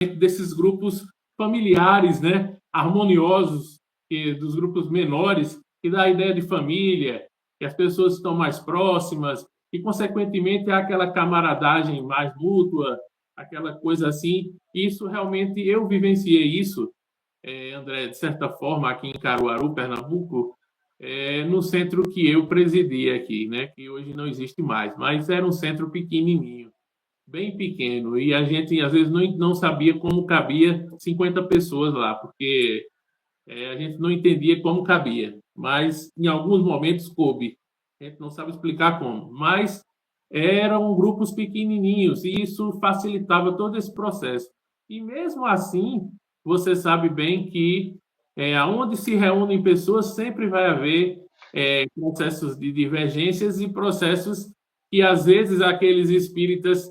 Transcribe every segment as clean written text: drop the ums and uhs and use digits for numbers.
desses grupos familiares, né, harmoniosos, dos grupos menores, que dá a ideia de família, que as pessoas estão mais próximas, e, consequentemente, há aquela camaradagem mais mútua, aquela coisa assim. Isso realmente, eu vivenciei isso, André, de certa forma, aqui em Caruaru, Pernambuco, no centro que eu presidi aqui, né, que hoje não existe mais, mas era um centro pequenininho, bem pequeno, e a gente às vezes não sabia como cabia 50 pessoas lá, porque a gente não entendia como cabia, mas em alguns momentos coube. A gente não sabe explicar como, mas eram grupos pequenininhos e isso facilitava todo esse processo. E mesmo assim, você sabe bem que onde se reúnem pessoas sempre vai haver processos de divergências e processos que às vezes aqueles espíritas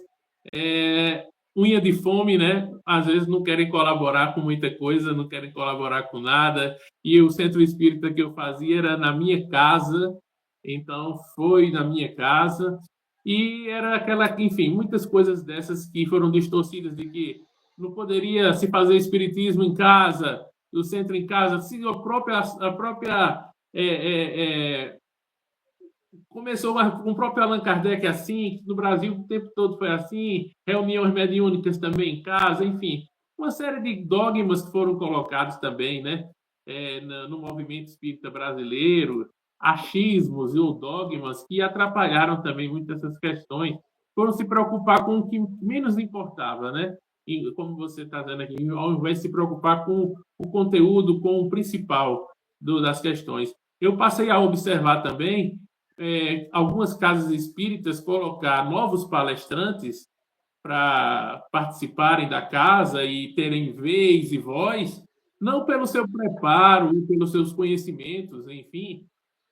unha de fome, né? Às vezes não querem colaborar com muita coisa, não querem colaborar com nada. E o centro espírita que eu fazia era na minha casa, então foi na minha casa. E era aquela, enfim, muitas coisas dessas que foram distorcidas de que não poderia se fazer espiritismo em casa, o centro em casa, se a própria começou com o próprio Allan Kardec assim, no Brasil o tempo todo foi assim, reuniões mediúnicas também em casa, enfim, uma série de dogmas que foram colocados também, né, no movimento espírita brasileiro, achismos ou dogmas que atrapalharam também muitas dessas questões, foram se preocupar com o que menos importava, né? E, como você está dizendo aqui, ao invés de se preocupar com o conteúdo, com o principal das questões. Eu passei a observar também algumas casas espíritas colocar novos palestrantes para participarem da casa e terem vez e voz, não pelo seu preparo, pelos seus conhecimentos, enfim,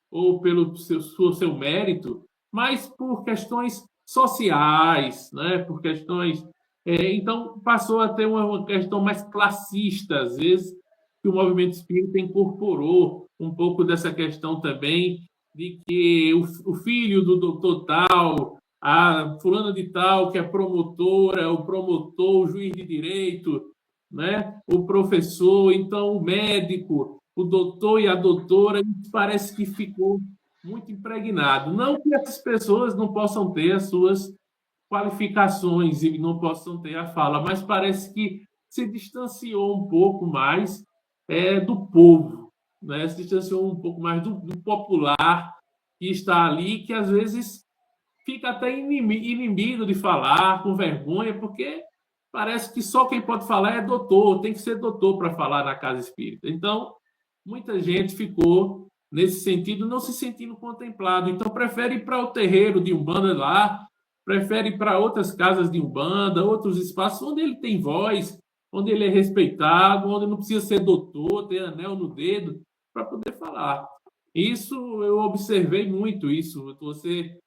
ou pelo seu mérito, mas por questões sociais, né? Por questões. Então, passou a ter uma questão mais classista, às vezes, que o movimento espírita incorporou um pouco dessa questão também, de que o filho do doutor tal, a fulana de tal, que é promotora, o promotor, o juiz de direito, né? O professor, então o médico, o doutor e a doutora, parece que ficou muito impregnado. Não que essas pessoas não possam ter as suas qualificações e não possam ter a fala, mas parece que se distanciou um pouco mais do povo, né? Se distanciou um pouco mais do popular que está ali, que às vezes fica até inibido de falar, com vergonha, porque parece que só quem pode falar é doutor, tem que ser doutor para falar na casa espírita. Então, muita gente ficou, nesse sentido, não se sentindo contemplado. Então, prefere ir para o terreiro de Umbanda lá, prefere ir para outras casas de Umbanda, outros espaços onde ele tem voz, onde ele é respeitado, onde não precisa ser doutor, ter anel no dedo, para poder falar. Isso eu observei muito isso. Você,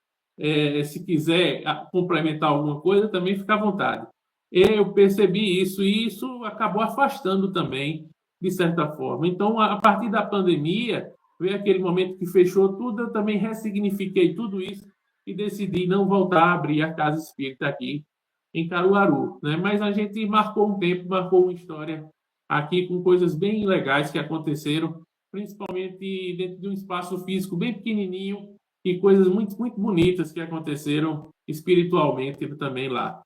se quiser complementar alguma coisa, também fica à vontade. Eu percebi isso e isso acabou afastando também, de certa forma. Então, a partir da pandemia, veio aquele momento que fechou tudo, eu também ressignifiquei tudo isso e decidi não voltar a abrir a casa espírita aqui em Caruaru, né? Mas a gente marcou um tempo, marcou uma história aqui com coisas bem legais que aconteceram, principalmente dentro de um espaço físico bem pequenininho e coisas muito, muito bonitas que aconteceram espiritualmente também lá.